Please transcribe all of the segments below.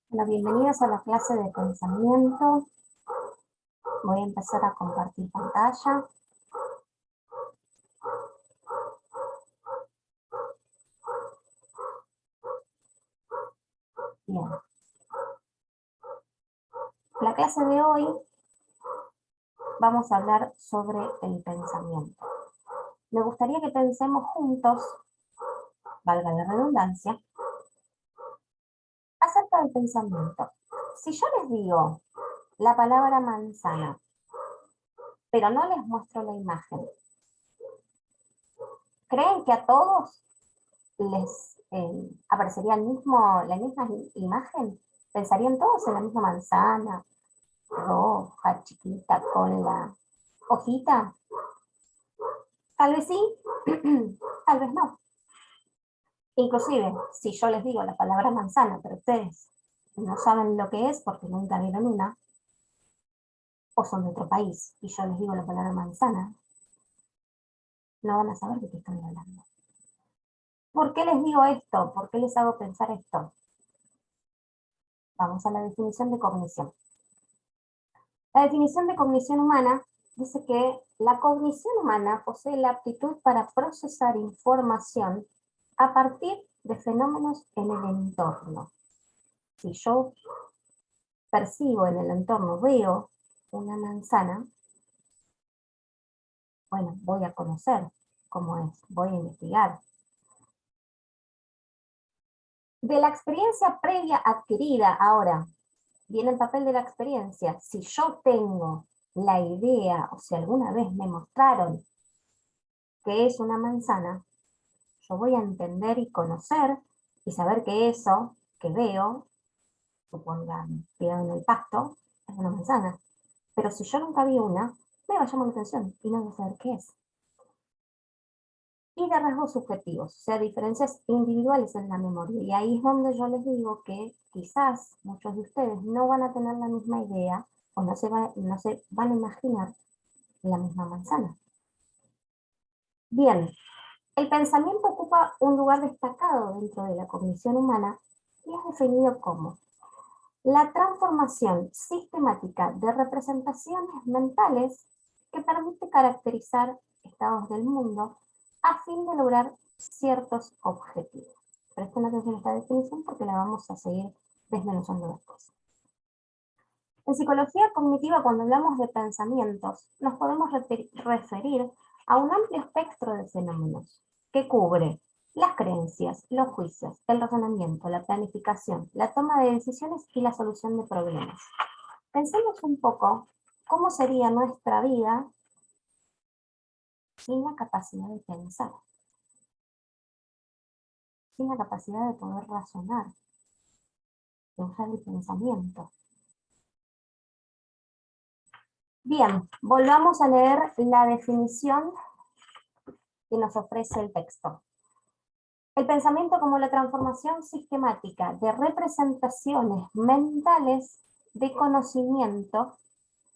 Bueno, bienvenidos a la clase de pensamiento. Voy a empezar a compartir pantalla. Bien. La clase de hoy vamos a hablar sobre el pensamiento. Me gustaría que pensemos juntos, valga la redundancia, acerca del pensamiento. Si yo les digo la palabra manzana, pero no les muestro la imagen, ¿creen que a todos les aparecería la misma imagen? ¿Pensarían todos en la misma manzana, roja, chiquita, con la hojita? Tal vez sí, tal vez no. Inclusive, si yo les digo la palabra manzana, pero ustedes no saben lo que es porque nunca vieron una, o son de otro país, y yo les digo la palabra manzana, no van a saber de qué estoy hablando. ¿Por qué les digo esto? ¿Por qué les hago pensar esto? Vamos a la definición de cognición. La definición de cognición humana dice que la cognición humana posee la aptitud para procesar información a partir de fenómenos en el entorno. Si yo percibo en el entorno, veo una manzana, bueno, voy a conocer cómo es, voy a investigar. De la experiencia previa adquirida, ahora, viene el papel de la experiencia. Si yo tengo la idea, o si alguna vez me mostraron que es una manzana, yo voy a entender y conocer y saber que eso que veo, supongan, pegado en el pasto, es una manzana. Pero si yo nunca vi una, me va a llamar la atención y no voy a saber qué es. Y de rasgos subjetivos, o sea, diferencias individuales en la memoria. Y ahí es donde yo les digo que quizás muchos de ustedes no van a tener la misma idea o no se van a imaginar la misma manzana. Bien, el pensamiento ocupa un lugar destacado dentro de la cognición humana y es definido como la transformación sistemática de representaciones mentales que permite caracterizar estados del mundo a fin de lograr ciertos objetivos. Presten atención a esta definición porque la vamos a seguir desmenuzando después. En psicología cognitiva, cuando hablamos de pensamientos, nos podemos referir a un amplio espectro de fenómenos que cubre las creencias, los juicios, el razonamiento, la planificación, la toma de decisiones y la solución de problemas. Pensemos un poco cómo sería nuestra vida sin la capacidad de pensar, sin la capacidad de poder razonar, de usar el pensamiento. Bien, volvamos a leer la definición que nos ofrece el texto. El pensamiento como la transformación sistemática de representaciones mentales de conocimiento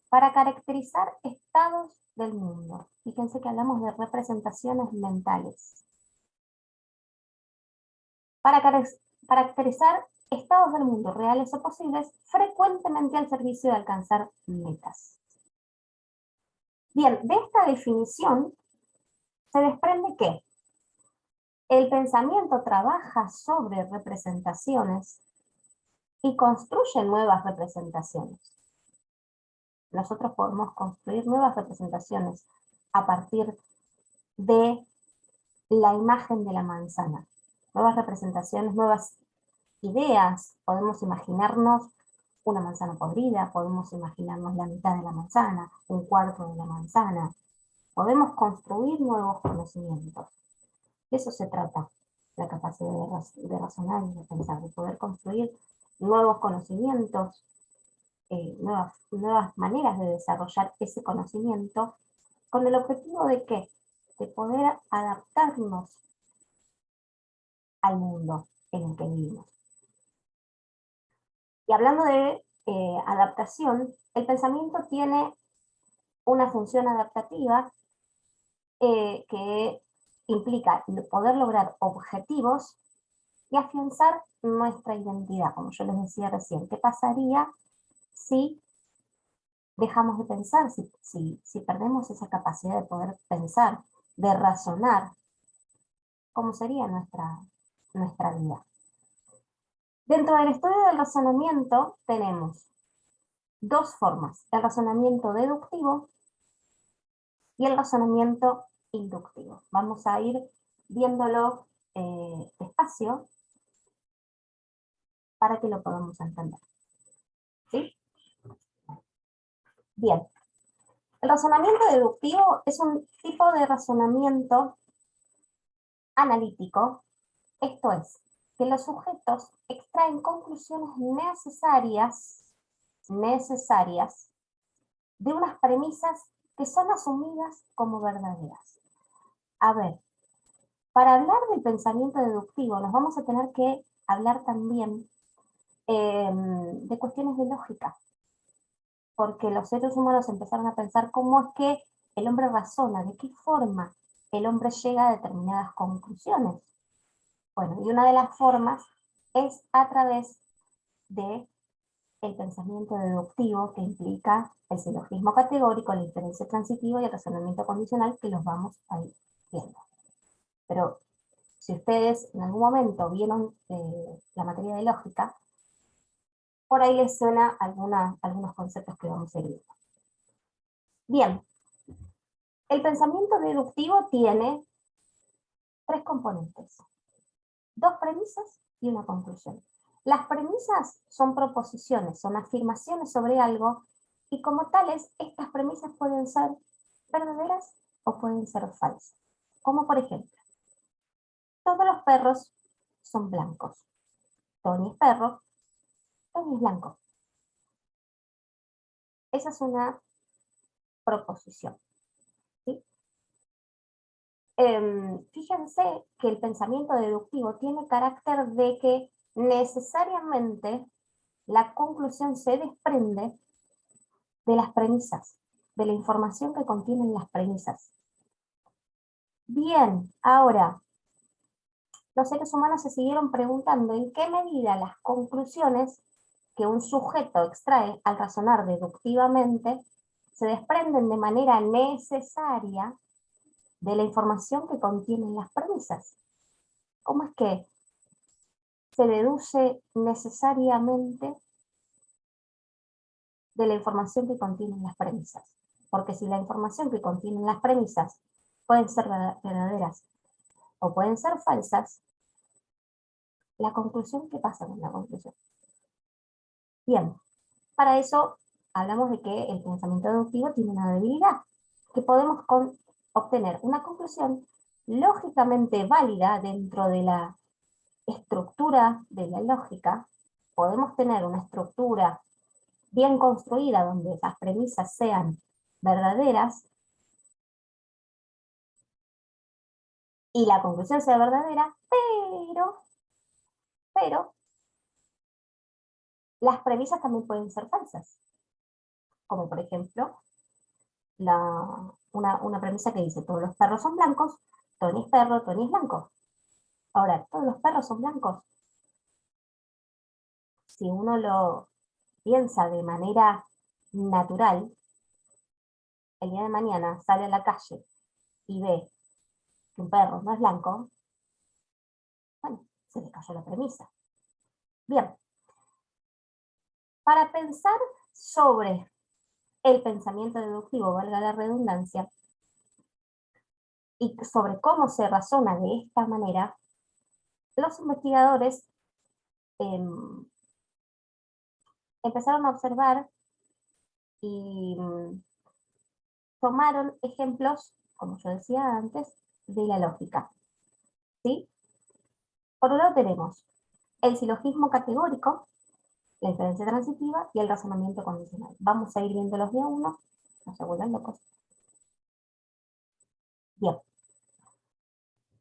para caracterizar estados del mundo. Fíjense que hablamos de representaciones mentales. Para caracterizar estados del mundo reales o posibles, frecuentemente al servicio de alcanzar metas. Bien, de esta definición se desprende que el pensamiento trabaja sobre representaciones y construye nuevas representaciones. Nosotros podemos construir nuevas representaciones a partir de la imagen de la manzana. Nuevas representaciones, nuevas ideas. Podemos imaginarnos una manzana podrida, podemos imaginarnos la mitad de la manzana, un cuarto de la manzana. Podemos construir nuevos conocimientos. De eso se trata la capacidad de razonar y de pensar, de poder construir nuevos conocimientos, nuevas maneras de desarrollar ese conocimiento, con el objetivo de ¿qué? De poder adaptarnos al mundo en el que vivimos. Y hablando de adaptación, el pensamiento tiene una función adaptativa que implica poder lograr objetivos y afianzar nuestra identidad, como yo les decía recién. ¿Qué pasaría si dejamos de pensar, si perdemos esa capacidad de poder pensar, de razonar? ¿Cómo sería nuestra vida? Dentro del estudio del razonamiento tenemos dos formas: el razonamiento deductivo y el razonamiento inductivo. Vamos a ir viéndolo despacio para que lo podamos entender. ¿Sí? Bien. El razonamiento deductivo es un tipo de razonamiento analítico, esto es, que los sujetos extraen conclusiones necesarias de unas premisas que son asumidas como verdaderas. A ver, para hablar del pensamiento deductivo nos vamos a tener que hablar también de cuestiones de lógica, porque los seres humanos empezaron a pensar cómo es que el hombre razona, de qué forma el hombre llega a determinadas conclusiones. Bueno, y una de las formas es a través de el pensamiento deductivo, que implica el silogismo categórico, la inferencia transitiva y el razonamiento condicional, que los vamos a ir viendo. Pero si ustedes en algún momento vieron la materia de lógica, por ahí les suena algunos conceptos que vamos a ir viendo. Bien, el pensamiento deductivo tiene tres componentes: dos premisas y una conclusión. Las premisas son proposiciones, son afirmaciones sobre algo, y como tales, estas premisas pueden ser verdaderas o pueden ser falsas. Como por ejemplo, todos los perros son blancos. Tony es perro, Tony es blanco. Esa es una proposición. ¿Sí? Fíjense que el pensamiento deductivo tiene carácter de que necesariamente la conclusión se desprende de las premisas, de la información que contienen las premisas. Bien, ahora, los seres humanos se siguieron preguntando en qué medida las conclusiones que un sujeto extrae al razonar deductivamente se desprenden de manera necesaria de la información que contienen las premisas. ¿Cómo es que se deduce necesariamente de la información que contienen las premisas? Porque si la información que contienen las premisas pueden ser verdaderas o pueden ser falsas, la conclusión, ¿qué pasa con la conclusión? Bien, para eso hablamos de que el pensamiento deductivo tiene una debilidad, que podemos obtener una conclusión lógicamente válida dentro de la estructura de la lógica. Podemos tener una estructura bien construida donde las premisas sean verdaderas y la conclusión sea verdadera, pero las premisas también pueden ser falsas. Como por ejemplo, una premisa que dice: todos los perros son blancos, Tony es perro, Tony es blanco. Ahora, ¿todos los perros son blancos? Si uno lo piensa de manera natural, el día de mañana sale a la calle y ve que un perro no es blanco, bueno, se le cayó la premisa. Bien, para pensar sobre el pensamiento deductivo, valga la redundancia, y sobre cómo se razona de esta manera, los investigadores empezaron a observar y tomaron ejemplos, como yo decía antes, de la lógica. ¿Sí? Por un lado tenemos el silogismo categórico, la inferencia transitiva y el razonamiento condicional. Vamos a ir viéndolos de a uno, no se vuelvan locos. Bien.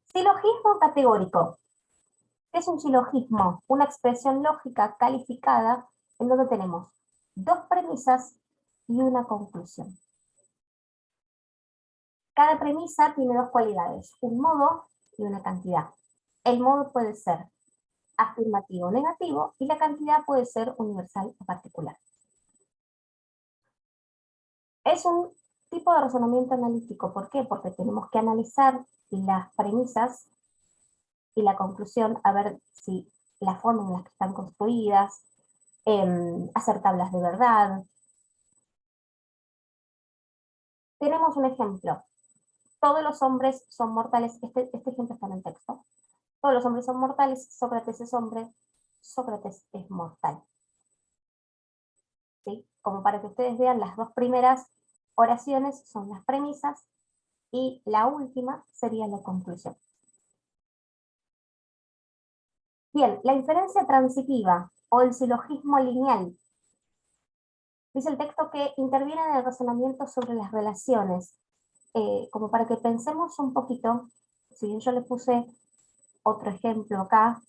Silogismo categórico. ¿Qué es un silogismo? Una expresión lógica calificada en donde tenemos dos premisas y una conclusión. Cada premisa tiene dos cualidades: un modo y una cantidad. El modo puede ser afirmativo o negativo, y la cantidad puede ser universal o particular. Es un tipo de razonamiento analítico. ¿Por qué? Porque tenemos que analizar las premisas y la conclusión, a ver si la forma en la que están construidas, hacer tablas de verdad. Tenemos un ejemplo. Todos los hombres son mortales. Este ejemplo está en el texto. Todos los hombres son mortales. Sócrates es hombre. Sócrates es mortal. ¿Sí? Como para que ustedes vean, las dos primeras oraciones son las premisas y la última sería la conclusión. Bien, la inferencia transitiva o el silogismo lineal. Dice el texto que interviene en el razonamiento sobre las relaciones. Como para que pensemos un poquito, si bien yo le puse otro ejemplo acá,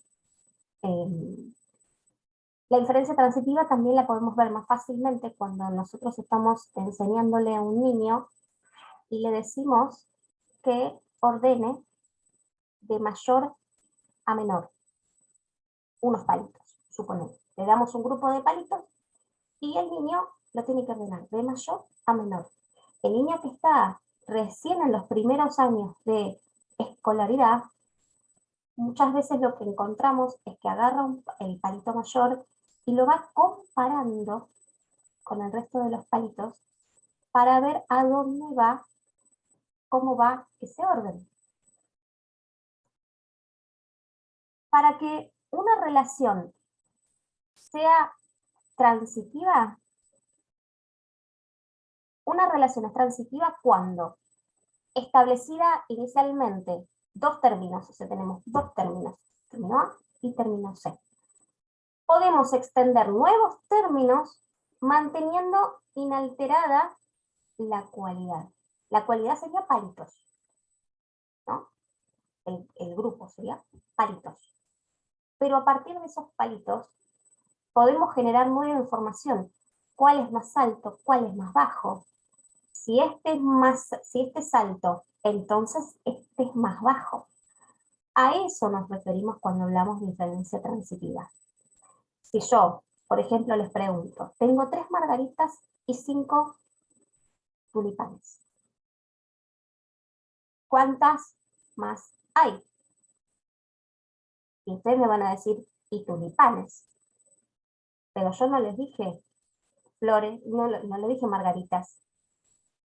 la inferencia transitiva también la podemos ver más fácilmente cuando nosotros estamos enseñándole a un niño y le decimos que ordene de mayor a menor unos palitos, suponemos. Le damos un grupo de palitos y el niño lo tiene que ordenar de mayor a menor. El niño que está recién en los primeros años de escolaridad, muchas veces lo que encontramos es que agarra el palito mayor y lo va comparando con el resto de los palitos para ver a dónde va, cómo va ese orden. Para que una relación sea transitiva, una relación es transitiva cuando establecida inicialmente dos términos, o sea, tenemos dos términos, término A y término C. Podemos extender nuevos términos manteniendo inalterada la cualidad. La cualidad sería palitos, ¿no? El grupo sería palitos. Pero a partir de esos palitos podemos generar nueva información. ¿Cuál es más alto? ¿Cuál es más bajo? Si este es alto, entonces este es más bajo. A eso nos referimos cuando hablamos de inferencia transitiva. Si yo, por ejemplo, les pregunto, tengo 3 margaritas y 5 tulipanes. ¿Cuántas más hay? Y ustedes me van a decir, y tulipanes. Pero yo no les dije flores, no les dije margaritas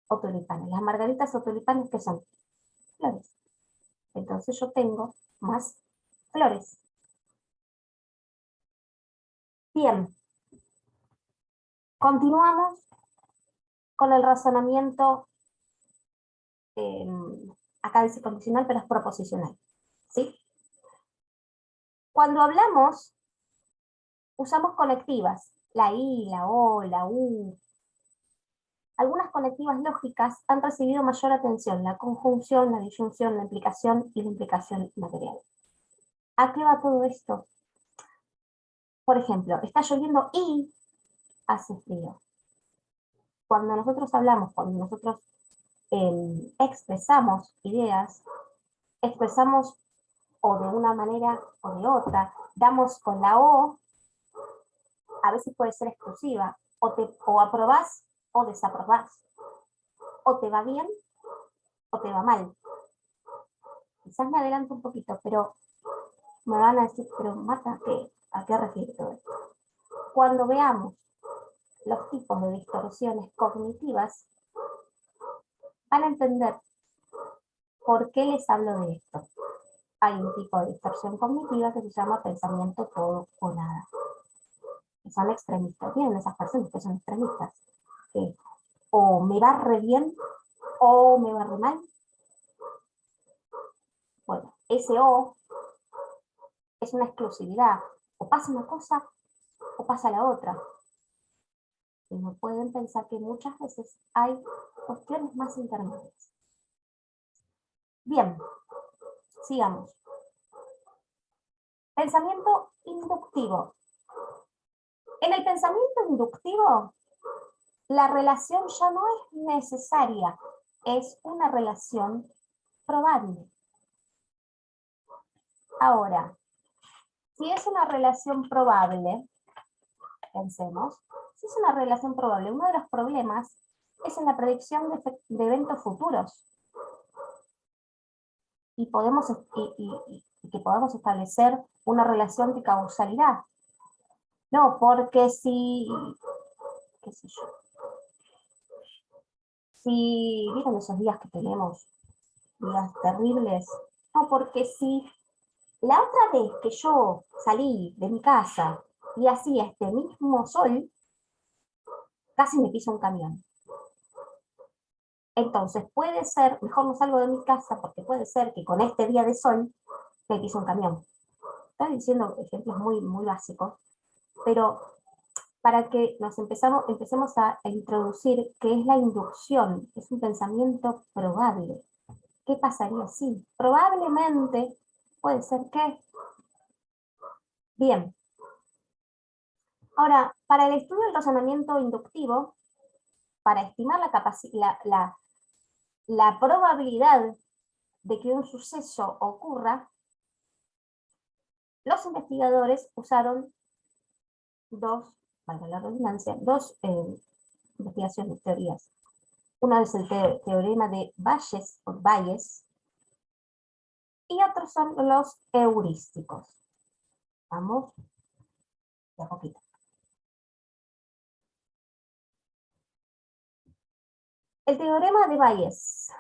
o tulipanes. Las margaritas o tulipanes, ¿qué son? Flores. Entonces yo tengo más flores. Bien. Continuamos con el razonamiento, acá dice condicional, pero es proposicional. ¿Sí? Cuando hablamos, usamos conectivas, la I, la O, la U. Algunas conectivas lógicas han recibido mayor atención, la conjunción, la disyunción, la implicación y la implicación material. ¿A qué va todo esto? Por ejemplo, está lloviendo y hace frío. Cuando nosotros hablamos, cuando nosotros expresamos ideas, expresamos o de una manera o de otra, damos con la O, a veces puede ser exclusiva, o aprobás o desaprobás, o te va bien o te va mal. Quizás me adelanto un poquito, pero me van a decir, pero Marta, ¿a qué refiere todo esto? Cuando veamos los tipos de distorsiones cognitivas, van a entender por qué les hablo de esto. Hay un tipo de distorsión cognitiva que se llama pensamiento todo o nada. Que son extremistas. Tienen esas personas que son extremistas. Que o me va re bien o me va re mal. Bueno, ese o es una exclusividad. O pasa una cosa o pasa la otra. Y no pueden pensar que muchas veces hay cuestiones más intermedias. Bien, sigamos. Pensamiento inductivo. En el pensamiento inductivo, la relación ya no es necesaria, es una relación probable. Ahora, Si es una relación probable, pensemos, si es una relación probable, uno de los problemas es en la predicción de eventos futuros. Y que podamos establecer una relación de causalidad. No, porque si, qué sé yo, si, ¿vieron esos días que tenemos? Días terribles. No, porque si la otra vez que yo salí de mi casa y hacía este mismo sol, casi me piso un camión. Entonces puede ser, mejor no salgo de mi casa porque puede ser que con este día de sol me piso un camión. Estoy diciendo ejemplos muy, muy básicos, pero para que nos empecemos a introducir qué es la inducción, es un pensamiento probable. ¿Qué pasaría si? Probablemente puede ser que. Bien. Ahora, para el estudio del razonamiento inductivo, para estimar la probabilidad de que un suceso ocurra, los investigadores usaron valga la redundancia, dos investigaciones, teorías. Uno es el teorema de Bayes, y otros son los heurísticos. Vamos de a poquito. El teorema de Bayes,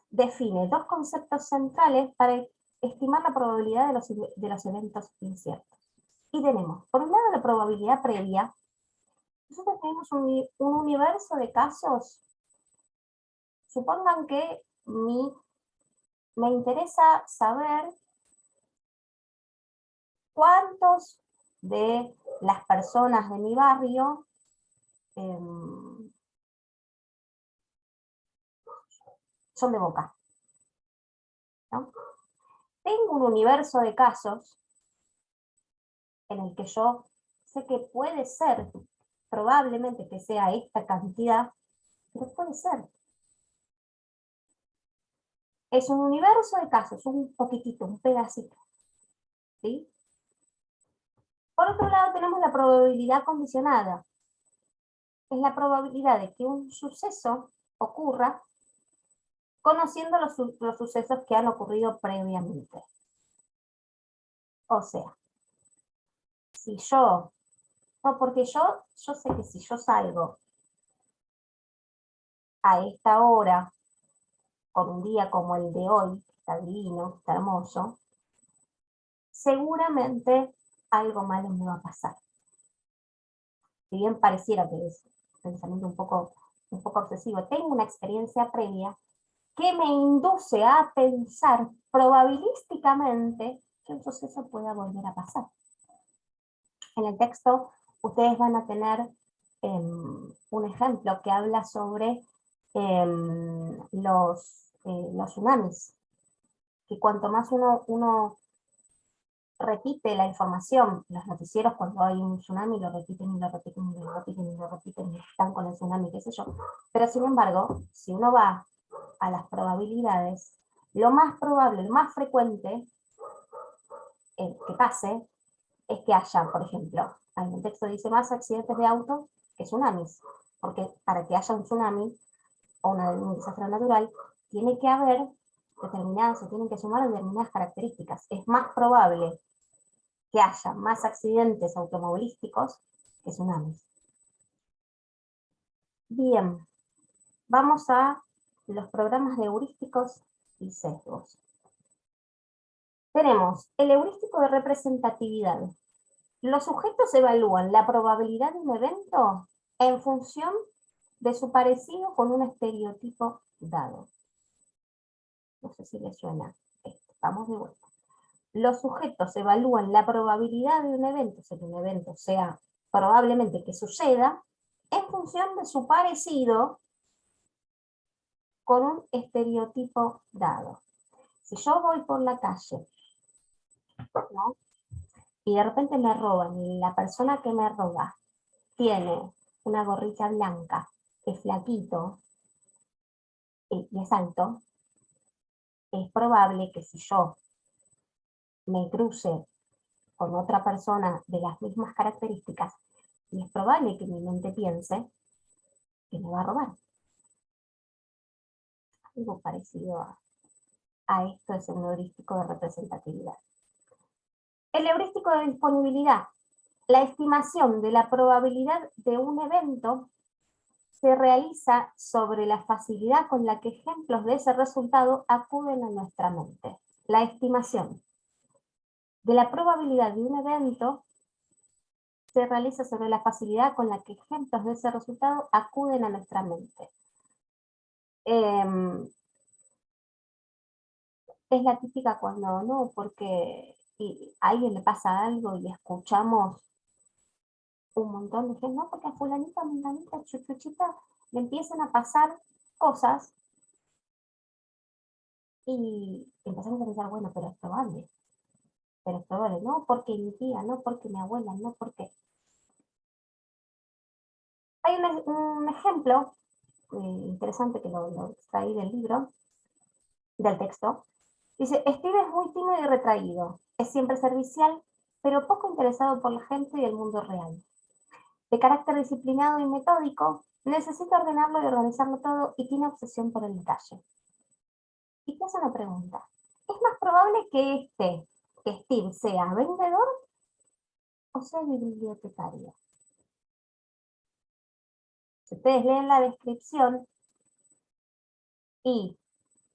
define dos conceptos centrales para estimar la probabilidad de los eventos inciertos. Y tenemos, por un lado, la probabilidad previa. Nosotros tenemos un universo de casos. Supongan que me interesa saber cuántos de las personas de mi barrio son de Boca, ¿no? Tengo un universo de casos en el que yo sé que puede ser, probablemente que sea esta cantidad, pero puede ser. Es un universo de casos, un poquitito, un pedacito. ¿Sí? Por otro lado tenemos la probabilidad condicionada. Es la probabilidad de que un suceso ocurra conociendo los sucesos que han ocurrido previamente. O sea, si yo, no, porque yo sé que si yo salgo a esta hora, con un día como el de hoy, que está divino, está hermoso, seguramente algo malo me va a pasar. Si bien pareciera que es un pensamiento un poco obsesivo, tengo una experiencia previa que me induce a pensar probabilísticamente que un suceso pueda volver a pasar. En el texto ustedes van a tener un ejemplo que habla sobre los tsunamis, que cuanto más uno repite la información, los noticieros cuando hay un tsunami lo repiten y lo repiten y lo repiten y lo repiten y están con el tsunami, qué sé yo. Pero sin embargo, si uno va a las probabilidades, lo más probable, lo más frecuente que pase es que haya, por ejemplo, en el texto dice más accidentes de auto que tsunamis, porque para que haya un tsunami o un desastre natural, tiene que haber se tienen que sumar determinadas características. Es más probable que haya más accidentes automovilísticos que tsunamis. Bien, vamos a los programas de heurísticos y sesgos. Tenemos el heurístico de representatividad. Los sujetos evalúan la probabilidad de un evento en función de su parecido con un estereotipo dado. No sé si les suena esto. Vamos de vuelta. Los sujetos evalúan la probabilidad de un evento, que un evento sea probablemente que suceda, en función de su parecido con un estereotipo dado. Si yo voy por la calle, ¿no? Y de repente me roban, y la persona que me roba tiene una gorrita blanca, es flaquito y es alto, es probable que si yo me cruce con otra persona de las mismas características, y es probable que mi mente piense que me va a robar. Algo parecido a esto es el heurístico de representatividad. El heurístico de disponibilidad. La estimación de la probabilidad de un evento se realiza sobre la facilidad con la que ejemplos de ese resultado acuden a nuestra mente. La estimación de la probabilidad de un evento se realiza sobre la facilidad con la que ejemplos de ese resultado acuden a nuestra mente. Es la típica cuando no, porque a alguien le pasa algo y escuchamos un montón de gente, no, porque a fulanita, menganita, chuchuchita, le empiezan a pasar cosas y empezamos a pensar, bueno, pero es probable, no porque mi tía, no porque mi abuela, no porque... Hay un ejemplo interesante que lo extraí del libro, del texto. Dice, Steve es muy tímido y retraído, es siempre servicial, pero poco interesado por la gente y el mundo real. De carácter disciplinado y metódico, necesita ordenarlo y organizarlo todo y tiene obsesión por el detalle. Y te hace una pregunta. ¿Es más probable que Steve, sea vendedor o sea bibliotecario? Si ustedes leen la descripción y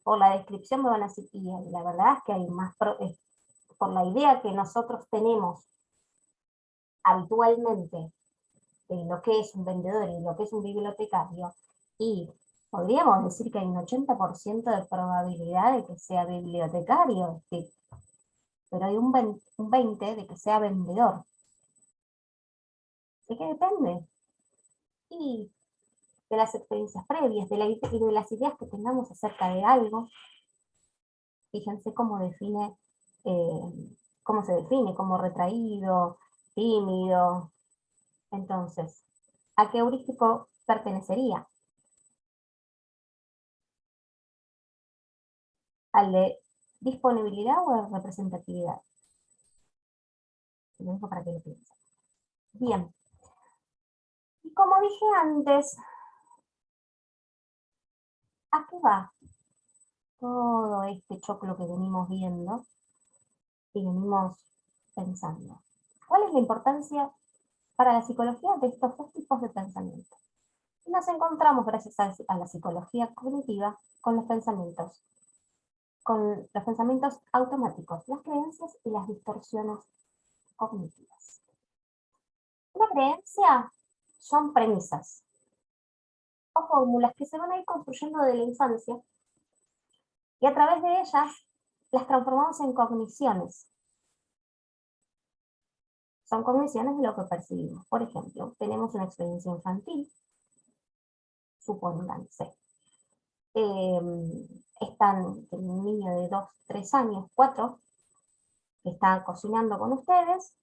por la descripción me van a decir, y la verdad es que hay más, por la idea que nosotros tenemos habitualmente de lo que es un vendedor y lo que es un bibliotecario, y podríamos decir que hay un 80% de probabilidad de que sea bibliotecario, sí, pero hay un 20% de que sea vendedor. ¿De qué depende? Y de las experiencias previas, y de las ideas que tengamos acerca de algo. Fíjense cómo se define, como retraído, tímido. Entonces, ¿a qué heurístico pertenecería? ¿Al de disponibilidad o de representatividad? Lo dejo para que lo piensen. Bien. Y como dije antes, ¿a qué va todo este choclo que venimos viendo y venimos pensando? ¿Cuál es la importancia para la psicología de estos dos tipos de pensamiento? Y nos encontramos, gracias a la psicología cognitiva, con los pensamientos automáticos, las creencias y las distorsiones cognitivas. Una creencia son premisas o fórmulas que se van a ir construyendo desde la infancia y a través de ellas las transformamos en cogniciones. Son cogniciones de lo que percibimos. Por ejemplo, tenemos una experiencia infantil, supónganse. Están un niño de 2, 3 años, 4, que está cocinando con ustedes,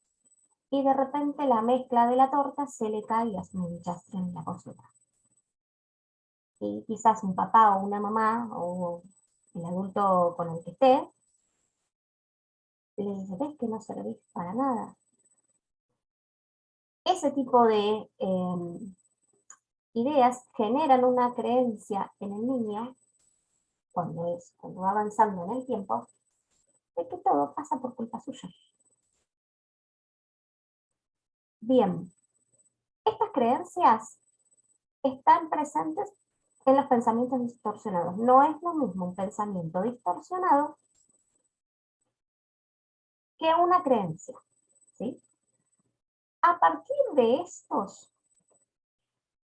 y de repente la mezcla de la torta se le cae y hace un desastre en la cocina. Y quizás un papá o una mamá o el adulto con el que esté, le dice, ves que no servís para nada. Ese tipo de ideas generan una creencia en el niño, cuando va avanzando en el tiempo, de que todo pasa por culpa suya. Bien, estas creencias están presentes en los pensamientos distorsionados. No es lo mismo un pensamiento distorsionado que una creencia, ¿sí? A partir de estos,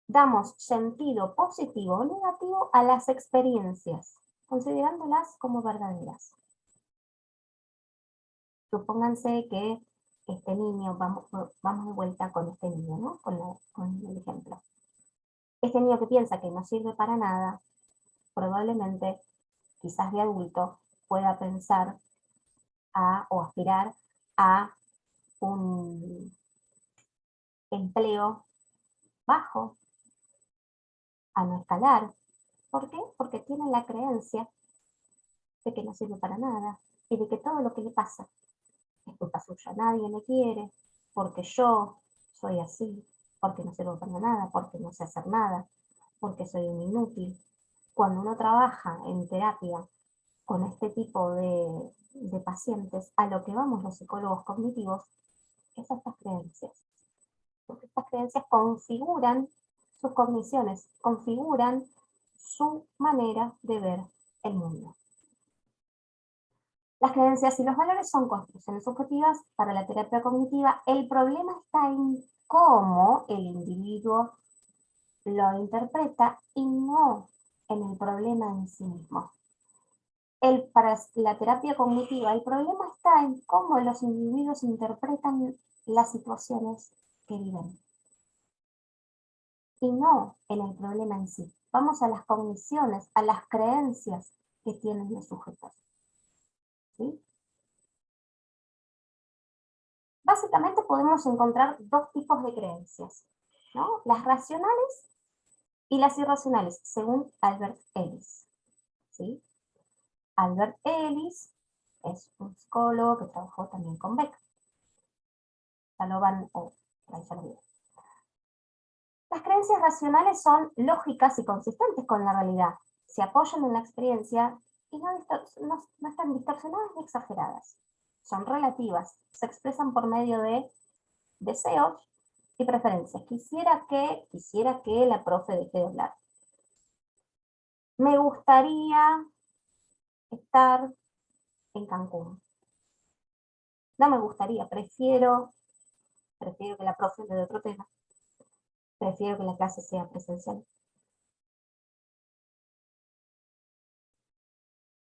damos sentido positivo o negativo a las experiencias, considerándolas como verdaderas. Supónganse que este niño, vamos de vuelta con este niño, ¿no? Con el ejemplo. Este niño que piensa que no sirve para nada, probablemente, quizás de adulto, pueda pensar o aspirar a un empleo bajo, a no escalar. ¿Por qué? Porque tiene la creencia de que no sirve para nada y de que todo lo que le pasa es culpa suya, nadie me quiere, porque yo soy así, porque no sirvo para nada, porque no sé hacer nada, porque soy un inútil. Cuando uno trabaja en terapia con este tipo de pacientes, a lo que vamos los psicólogos cognitivos es a estas creencias. Porque estas creencias configuran sus cogniciones, configuran su manera de ver el mundo. Las creencias y los valores son construcciones subjetivas para la terapia cognitiva. El problema está en cómo el individuo lo interpreta y no en el problema en sí mismo. Para la terapia cognitiva, el problema está en cómo los individuos interpretan las situaciones que viven y no en el problema en sí. Vamos a las cogniciones, a las creencias que tienen los sujetos. ¿Sí? Básicamente podemos encontrar dos tipos de creencias, ¿no? Las racionales y las irracionales, según Albert Ellis. ¿Sí? Albert Ellis es un psicólogo que trabajó también con Beck. Ya lo van, ya lo vieron. Las creencias racionales son lógicas y consistentes con la realidad. Se apoyan en la experiencia y no están distorsionadas ni exageradas. Son relativas, se expresan por medio de deseos y preferencias. Quisiera que la profe deje de hablar. Me gustaría estar en Cancún. No me gustaría, prefiero que la profe hable de otro tema. Prefiero que la clase sea presencial.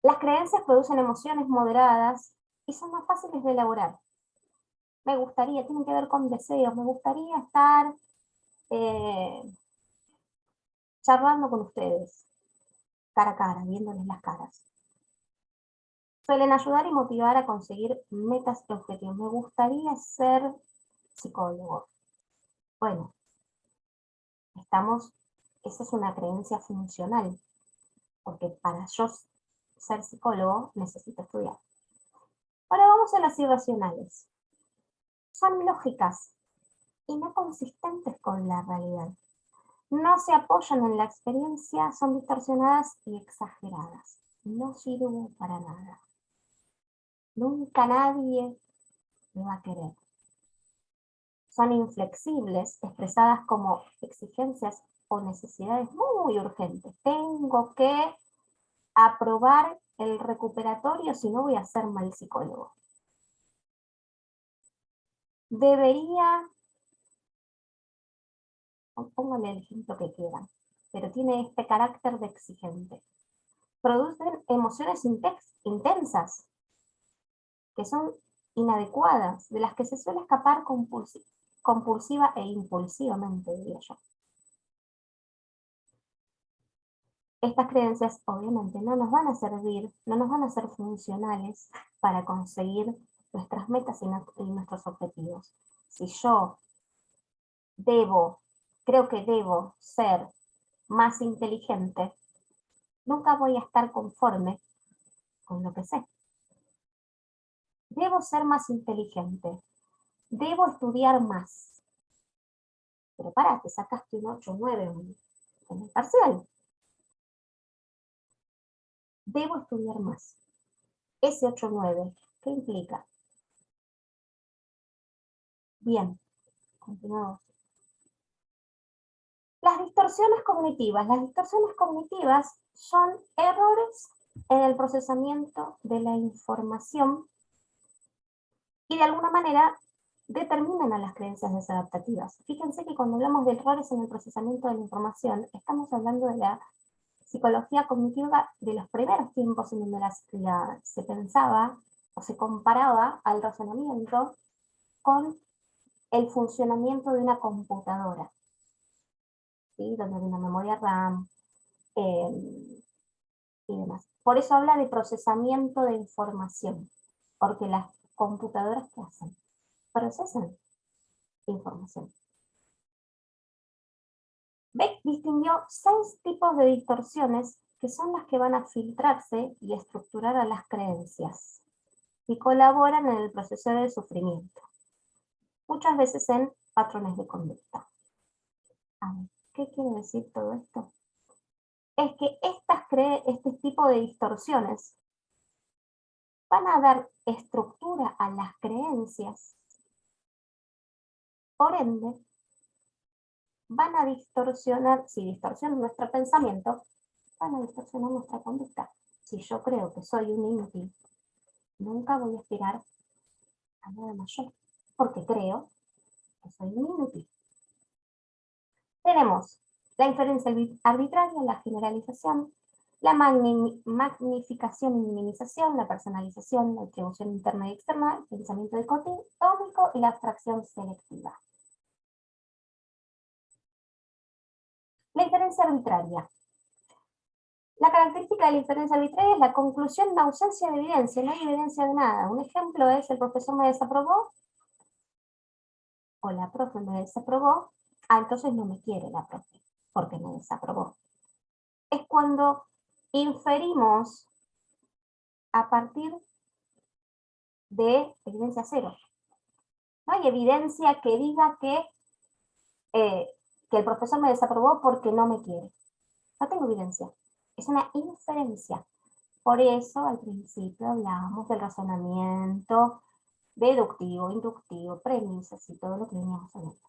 Las creencias producen emociones moderadas y son más fáciles de elaborar. Me gustaría, tienen que ver con deseos, me gustaría estar charlando con ustedes, cara a cara, viéndoles las caras. Suelen ayudar y motivar a conseguir metas y objetivos. Me gustaría ser psicólogo. Bueno, esa es una creencia funcional, porque para yo ser psicólogo necesito estudiar. Ahora vamos a las irracionales. Son lógicas y no consistentes con la realidad. No se apoyan en la experiencia, son distorsionadas y exageradas. No sirven para nada. Nunca nadie me va a querer. Son inflexibles, expresadas como exigencias o necesidades muy urgentes. Tengo que aprobar el recuperatorio, si no voy a ser mal psicólogo. Debería, pónganle el ejemplo que quieran, pero tiene este carácter de exigente. Producen emociones intensas, que son inadecuadas, de las que se suele escapar compulsiva e impulsivamente, diría yo. Estas creencias obviamente no nos van a servir, no nos van a ser funcionales para conseguir nuestras metas y nuestros objetivos. Si yo creo que debo ser más inteligente, nunca voy a estar conforme con lo que sé. Debo ser más inteligente, debo estudiar más. Pero pará, te sacaste un 8 o 9 en el parcial. Debo estudiar más. Ese 8 o 9, ¿qué implica? Bien, continuamos. Las distorsiones cognitivas. Las distorsiones cognitivas son errores en el procesamiento de la información y de alguna manera determinan a las creencias desadaptativas. Fíjense que cuando hablamos de errores en el procesamiento de la información, estamos hablando de la psicología cognitiva de los primeros tiempos en donde se pensaba o se comparaba al razonamiento con el funcionamiento de una computadora, ¿sí? Donde hay una memoria RAM y demás. Por eso habla de procesamiento de información, porque las computadoras, ¿qué hacen? Procesan información. Beck distinguió 6 tipos de distorsiones que son las que van a filtrarse y estructurar a las creencias. y colaboran en el proceso del sufrimiento, muchas veces en patrones de conducta. A ver, ¿qué quiere decir todo esto? Es que este tipo de distorsiones van a dar estructura a las creencias, por ende, van a distorsionar, si distorsionan nuestro pensamiento, van a distorsionar nuestra conducta. Si yo creo que soy un inútil, nunca voy a aspirar a nada mayor, porque creo que soy un inútil. Tenemos la inferencia arbitraria, la generalización, la magnificación y minimización, la personalización, la atribución interna y externa, el pensamiento dicotómico y la abstracción selectiva. La inferencia arbitraria. La característica de la inferencia arbitraria es la conclusión de ausencia de evidencia, no hay evidencia de nada. Un ejemplo es: el profesor me desaprobó, o la profe me desaprobó, entonces no me quiere la profe, porque me desaprobó. Es cuando inferimos a partir de evidencia cero. No hay evidencia que diga que el profesor me desaprobó porque no me quiere. No tengo evidencia. Es una inferencia. Por eso al principio hablábamos del razonamiento deductivo, inductivo, premisas y todo lo que veníamos hablando.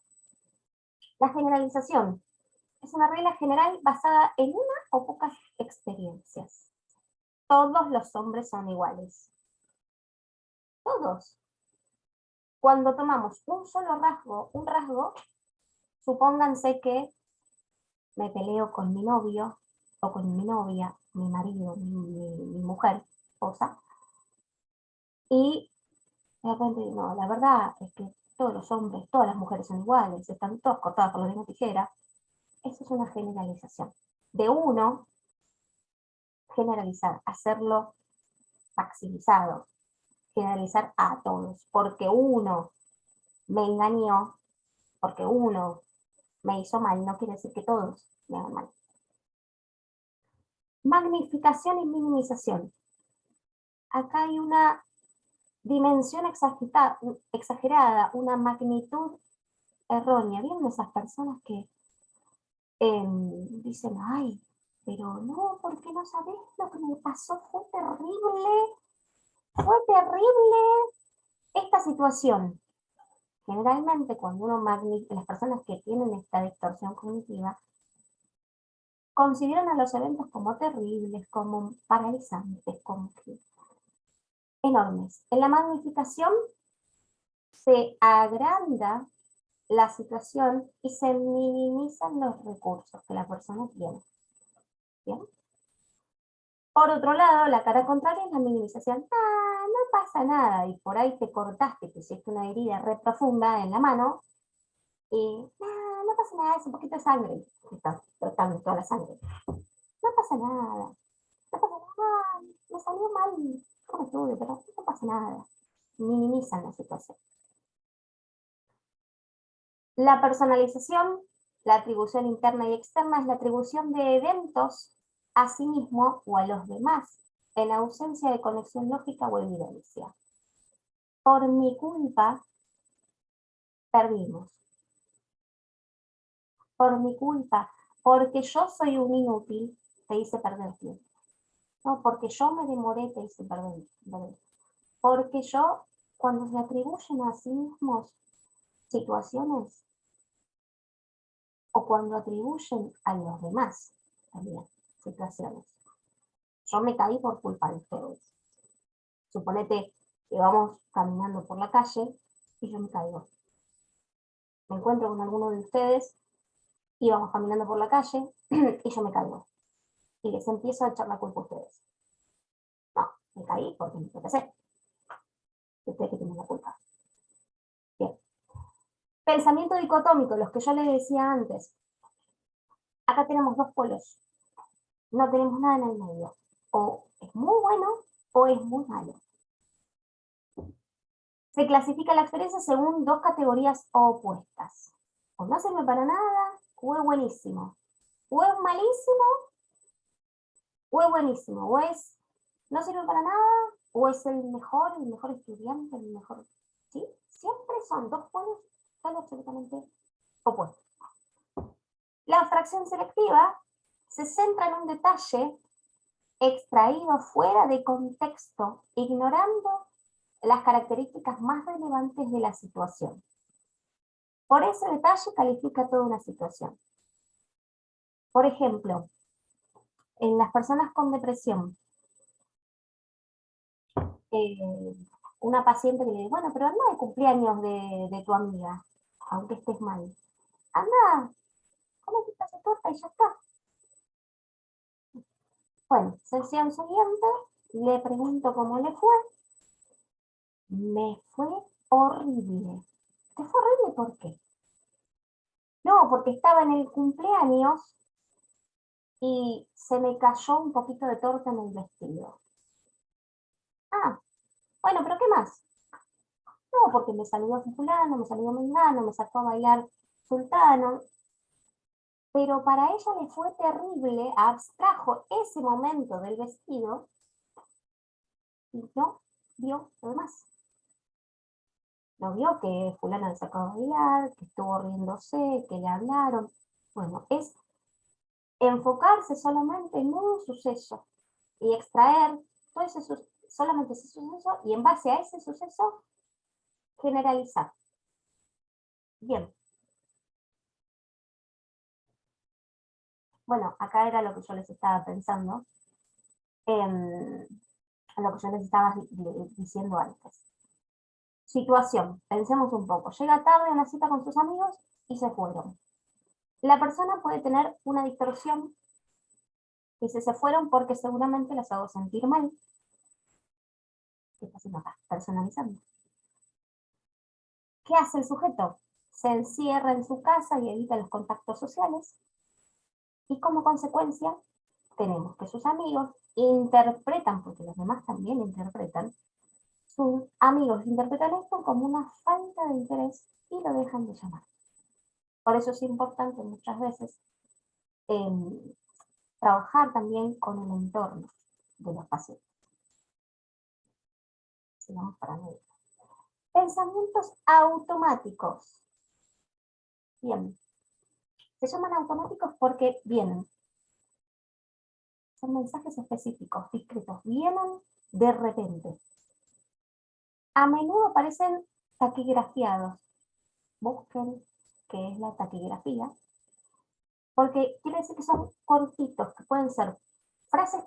La generalización es una regla general basada en una o pocas experiencias. Todos los hombres son iguales. Todos. Cuando tomamos un solo rasgo, supónganse que me peleo con mi novio, o con mi novia, mi marido, mi mujer, esposa, y de repente, no, la verdad es que todos los hombres, todas las mujeres son iguales, están todas cortadas por la misma tijera. Eso es una generalización. De uno, generalizar, hacerlo maximizado, generalizar a todos, porque uno me engañó, porque uno me hizo mal, no quiere decir que todos me hagan mal. Magnificación y minimización. Acá hay una dimensión exagerada, una magnitud errónea. ¿Vieron esas personas que dicen, ay, pero no, porque no sabés lo que me pasó? Fue terrible esta situación. Generalmente cuando uno las personas que tienen esta distorsión cognitiva consideran a los eventos como terribles, como paralizantes, como enormes. En la magnificación se agranda la situación y se minimizan los recursos que la persona tiene. ¿Bien? Por otro lado, la cara contraria es la minimización. No pasa nada, y por ahí te cortaste, te hiciste una herida re profunda en la mano, y no pasa nada, es un poquito de sangre, está trotando toda la sangre. No pasa nada, me salió mal, como estuve, pero no pasa nada. Minimizan la situación. La personalización, la atribución interna y externa, es la atribución de eventos a sí mismo o a los demás, en ausencia de conexión lógica o evidencia. Por mi culpa, perdimos. Por mi culpa, porque yo soy un inútil, te hice perder tiempo. No, porque yo me demoré, te hice perder tiempo. Porque yo, cuando se atribuyen a sí mismos situaciones, o cuando atribuyen a los demás también situaciones. Yo me caí por culpa de ustedes. Suponete que vamos caminando por la calle y yo me caigo. Me encuentro con alguno de ustedes y vamos caminando por la calle y yo me caigo. Y les empiezo a echar la culpa a ustedes. No, me caí porque me tropecé. Ustedes que tienen la culpa. Bien. Pensamiento dicotómico, los que yo les decía antes. Acá tenemos dos polos. No tenemos nada en el medio. O es muy bueno o es muy malo. Se clasifica la experiencia según dos categorías opuestas. O no sirve para nada, o es buenísimo. O es malísimo, o es buenísimo. O es no sirve para nada, o es el mejor estudiante, el mejor, ¿sí? Siempre son dos polos absolutamente opuestos. La abstracción selectiva se centra en un detalle extraído fuera de contexto, ignorando las características más relevantes de la situación. Por ese detalle califica toda una situación. Por ejemplo, en las personas con depresión, una paciente que le dice, bueno, pero anda de cumpleaños de tu amiga, aunque estés mal. Anda, comete esta torta y ya está. Bueno, sesión siguiente, le pregunto cómo le fue. Me fue horrible. ¿Te fue horrible por qué? No, porque estaba en el cumpleaños y se me cayó un poquito de torta en el vestido. Ah, bueno, pero ¿qué más? No, porque me saludó fulano, me saludó mengano, me sacó a bailar sultano. Pero para ella le fue terrible, abstrajo ese momento del vestido y no vio lo demás. No vio que fulano le sacó a bailar, que estuvo riéndose, que le hablaron. Bueno, es enfocarse solamente en un suceso y extraer todo solamente ese suceso y en base a ese suceso generalizar. Bien. Bueno, acá era lo que yo les estaba pensando, lo que yo les estaba diciendo antes. Situación, pensemos un poco. Llega tarde a una cita con sus amigos y se fueron. La persona puede tener una distorsión, que se fueron porque seguramente las hago sentir mal. ¿Qué está haciendo acá? Personalizando. ¿Qué hace el sujeto? Se encierra en su casa y evita los contactos sociales. Y como consecuencia, tenemos que sus amigos interpretan, porque los demás también interpretan, sus amigos interpretan esto como una falta de interés y lo dejan de llamar. Por eso es importante muchas veces trabajar también con el entorno de los pacientes. Sigamos para medio. Pensamientos automáticos. Bien. Se llaman automáticos porque vienen. Son mensajes específicos, discretos. Vienen de repente. A menudo parecen taquigrafiados. Busquen qué es la taquigrafía. Porque quiere decir que son cortitos, que pueden ser frases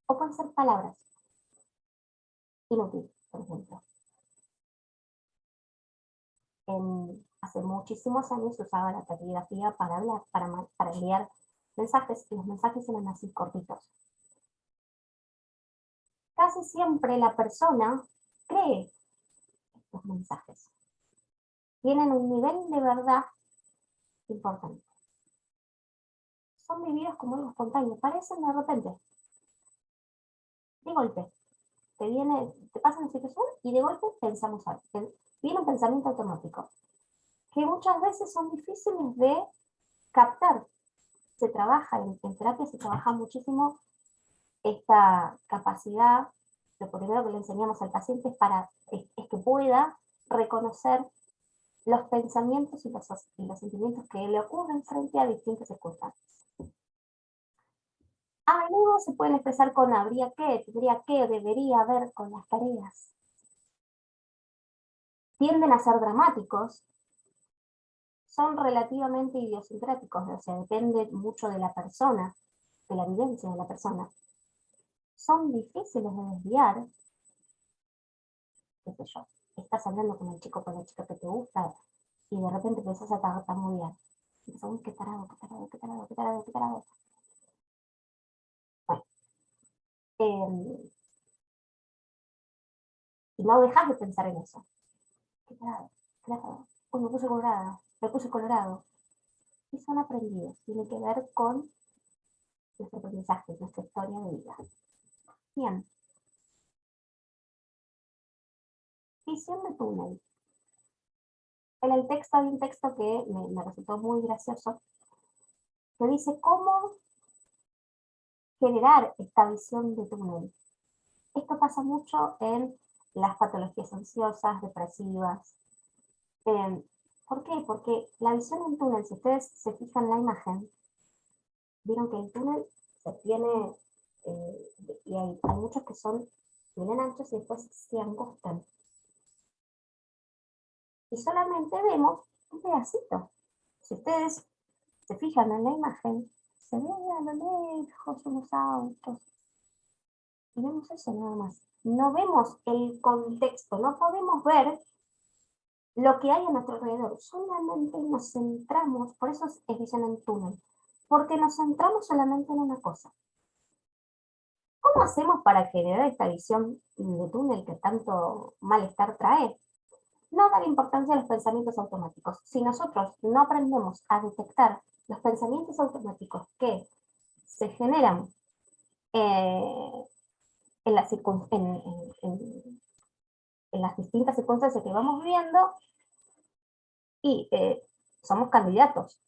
o pueden ser palabras. Inútil, por ejemplo. Hace muchísimos años se usaba la taquigrafía para hablar, para enviar mensajes, y los mensajes eran así cortitos. Casi siempre la persona cree estos mensajes. Tienen un nivel de verdad importante. Son vividos como algo espontáneo, parecen de repente, de golpe. Te pasa una situación y de golpe pensamos algo. Viene un pensamiento automático, que muchas veces son difíciles de captar. Se trabaja, en terapia se trabaja muchísimo esta capacidad. Lo primero que le enseñamos al paciente es que pueda reconocer los pensamientos y los sentimientos que le ocurren frente a distintas circunstancias. A menudo se pueden expresar con habría que, tendría que, debería haber, con las tareas. Tienden a ser dramáticos, son relativamente idiosincráticos, o sea, depende mucho de la persona, de la vivencia de la persona. Son difíciles de desviar, qué sé yo, estás hablando con el chico o con la chica que te gusta y de repente empezás a tartamudear. Y dices, uy, qué tarado, qué tarado, qué tarado, qué tarado, qué tarado. Bueno, y no dejas de pensar en eso. Qué tarado, qué tarado. Uy, me puse colorado. Y son aprendidos, tiene que ver con nuestro aprendizaje, nuestra historia de vida. Bien. Visión de túnel. En el texto hay un texto que me resultó muy gracioso, que dice cómo generar esta visión de túnel. Esto pasa mucho en las patologías ansiosas, depresivas. Eh, ¿Por qué? Porque la visión en túnel, si ustedes se fijan en la imagen, vieron que el túnel se tiene, y hay muchos que son, vienen anchos y después se angostan. Y solamente vemos un pedacito. Si ustedes se fijan en la imagen, se ve a lo lejos unos autos. Y vemos eso nada más. No vemos el contexto, no podemos ver lo que hay a nuestro alrededor. Solamente nos centramos, por eso es visión en túnel, porque nos centramos solamente en una cosa. ¿Cómo hacemos para generar esta visión de túnel que tanto malestar trae? No dar importancia a los pensamientos automáticos. Si nosotros no aprendemos a detectar los pensamientos automáticos que se generan eh, en, las en las distintas circunstancias que vamos viendo, y somos candidatos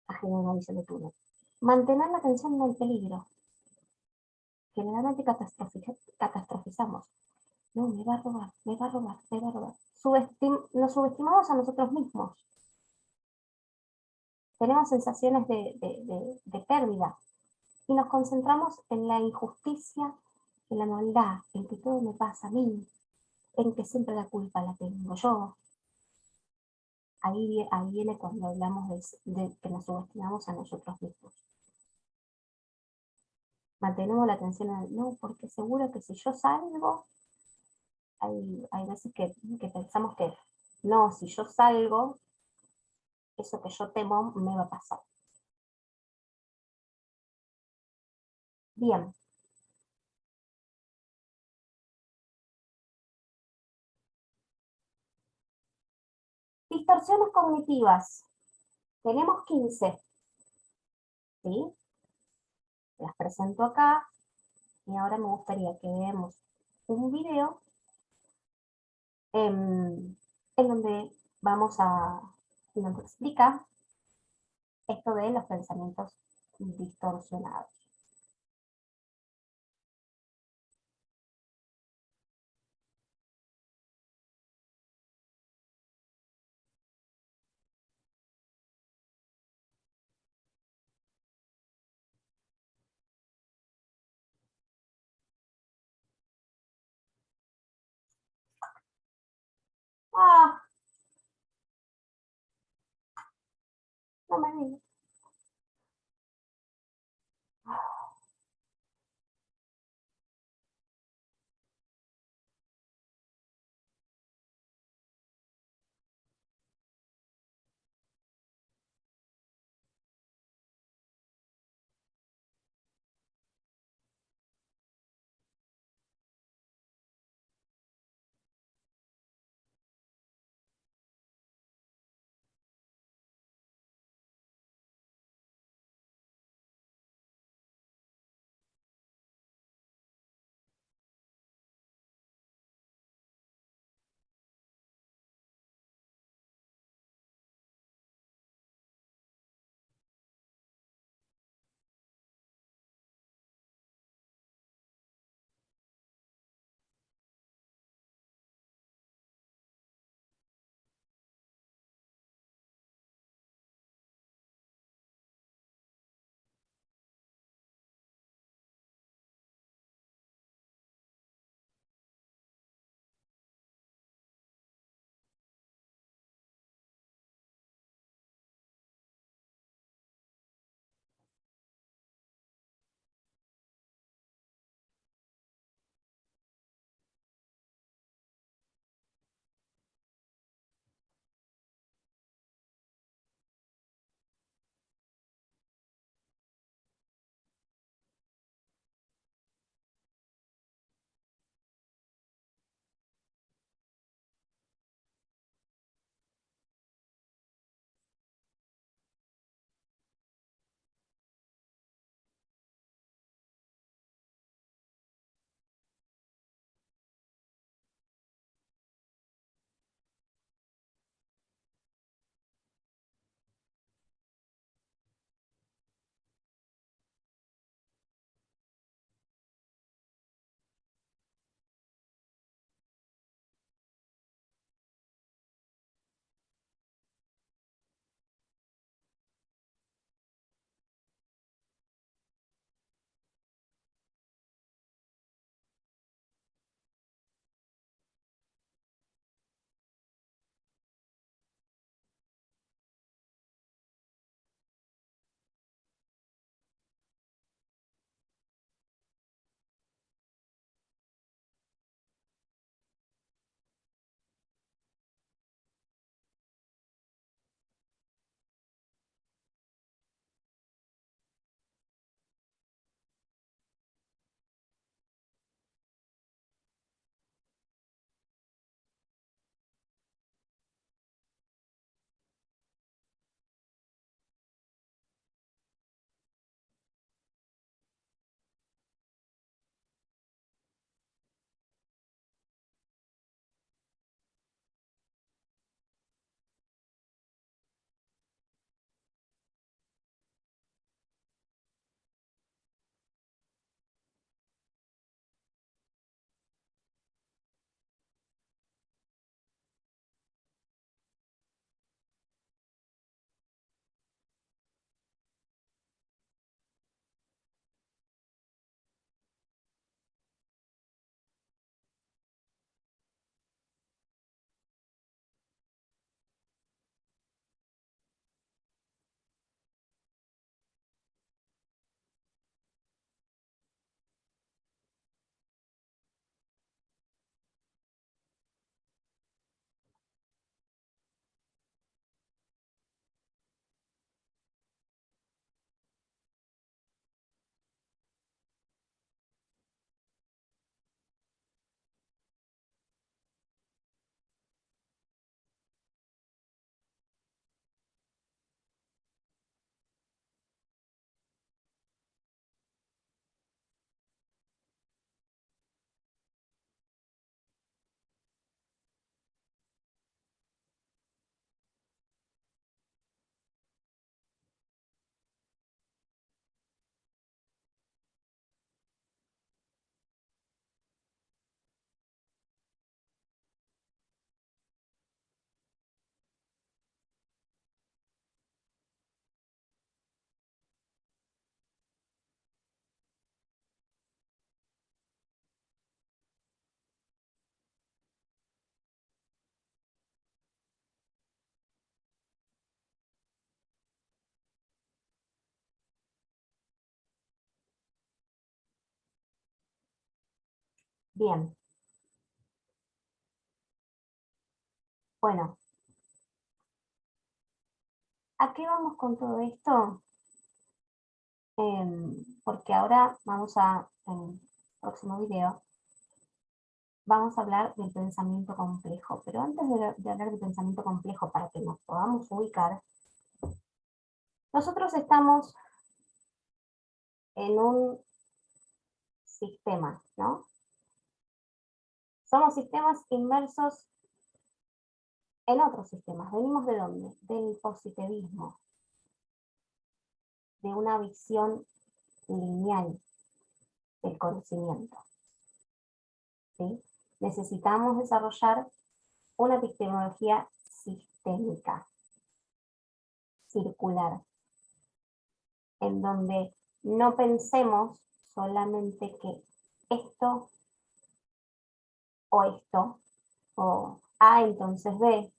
a generar una visión de túnel. Mantener la atención en el peligro. Generalmente catastrofizamos. No, me va a robar, me va a robar, me va a robar. Nos subestimamos a nosotros mismos. Tenemos sensaciones de pérdida y nos concentramos en la injusticia, en la maldad, en que todo me pasa a mí, en que siempre la culpa la tengo yo. Ahí viene cuando hablamos de que nos subestimamos a nosotros mismos. Mantenemos la atención en el no, porque seguro que si yo salgo, hay veces que pensamos que no, si yo salgo, eso que yo temo me va a pasar. Bien. Distorsiones cognitivas. Tenemos 15, ¿sí? Las presento acá y ahora me gustaría que veamos un video en donde vamos a, nos explica esto de los pensamientos distorsionados. Ah, no me digas. Bien. Bueno, ¿a qué vamos con todo esto? Porque ahora vamos a, en el próximo video, vamos a hablar del pensamiento complejo. Pero antes de hablar del pensamiento complejo, para que nos podamos ubicar, nosotros estamos en un sistema, ¿no? Somos sistemas inmersos en otros sistemas. ¿Venimos de dónde? Del positivismo, de una visión lineal del conocimiento, ¿sí? Necesitamos desarrollar una epistemología sistémica, circular, en donde no pensemos solamente que esto o esto, o A entonces B,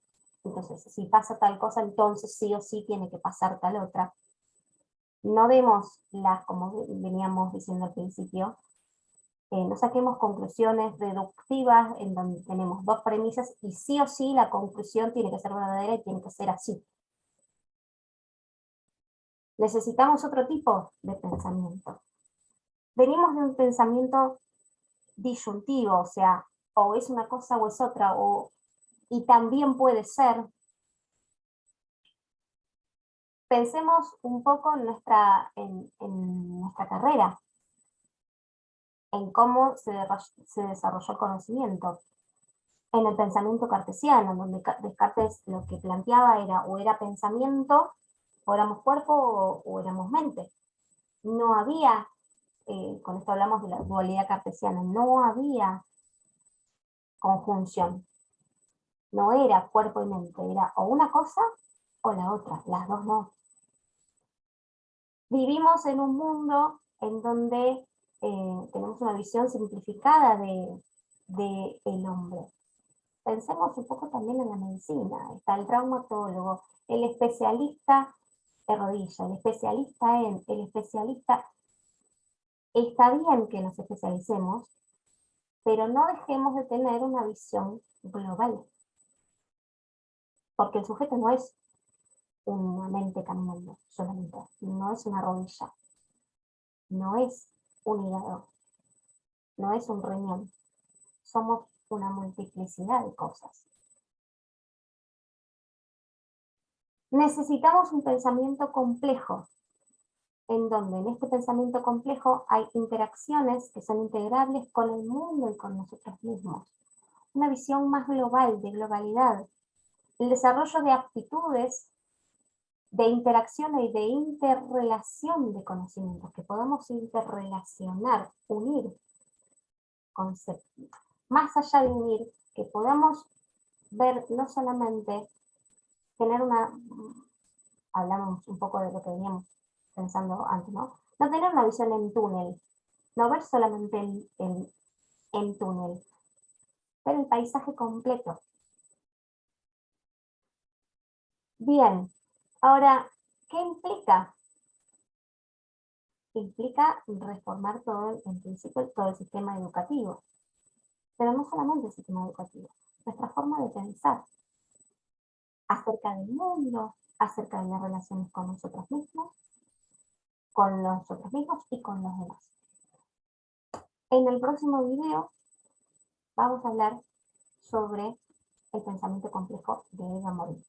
entonces si pasa tal cosa, entonces sí o sí tiene que pasar tal otra. No demos las, como veníamos diciendo al principio, no saquemos conclusiones deductivas en donde tenemos dos premisas y sí o sí la conclusión tiene que ser verdadera y tiene que ser así. Necesitamos otro tipo de pensamiento. Venimos de un pensamiento disyuntivo, o sea, o es una cosa o es otra, y también puede ser. Pensemos un poco en nuestra carrera, en cómo se desarrolló el conocimiento. En el pensamiento cartesiano, donde Descartes lo que planteaba era o era pensamiento, o éramos cuerpo o éramos mente. No había, con esto hablamos de la dualidad cartesiana, no había conjunción. No era cuerpo y mente, era o una cosa o la otra, las dos no. Vivimos en un mundo en donde tenemos una visión simplificada de el hombre. Pensemos un poco también en la medicina. Está el traumatólogo, el especialista de rodilla, el especialista. Está bien que nos especialicemos, pero no dejemos de tener una visión global. Porque el sujeto no es una mente caminando solamente, no es una rodilla, no es un hígado, no es un riñón. Somos una multiplicidad de cosas. Necesitamos un pensamiento complejo, en donde en este pensamiento complejo hay interacciones que son integrables con el mundo y con nosotros mismos. Una visión más global, de globalidad. El desarrollo de aptitudes de interacción y de interrelación de conocimientos, que podamos interrelacionar, unir conceptos. Más allá de unir, que podamos ver no solamente tener hablamos un poco de lo que veníamos pensando antes, ¿no? No tener una visión en túnel, no ver solamente el túnel, ver el paisaje completo. Bien, ahora, ¿qué implica? Implica reformar en principio, todo el sistema educativo. Pero no solamente el sistema educativo, nuestra forma de pensar acerca del mundo, acerca de las relaciones con nosotros mismos y con los demás. En el próximo video vamos a hablar sobre el pensamiento complejo de Eva Morin.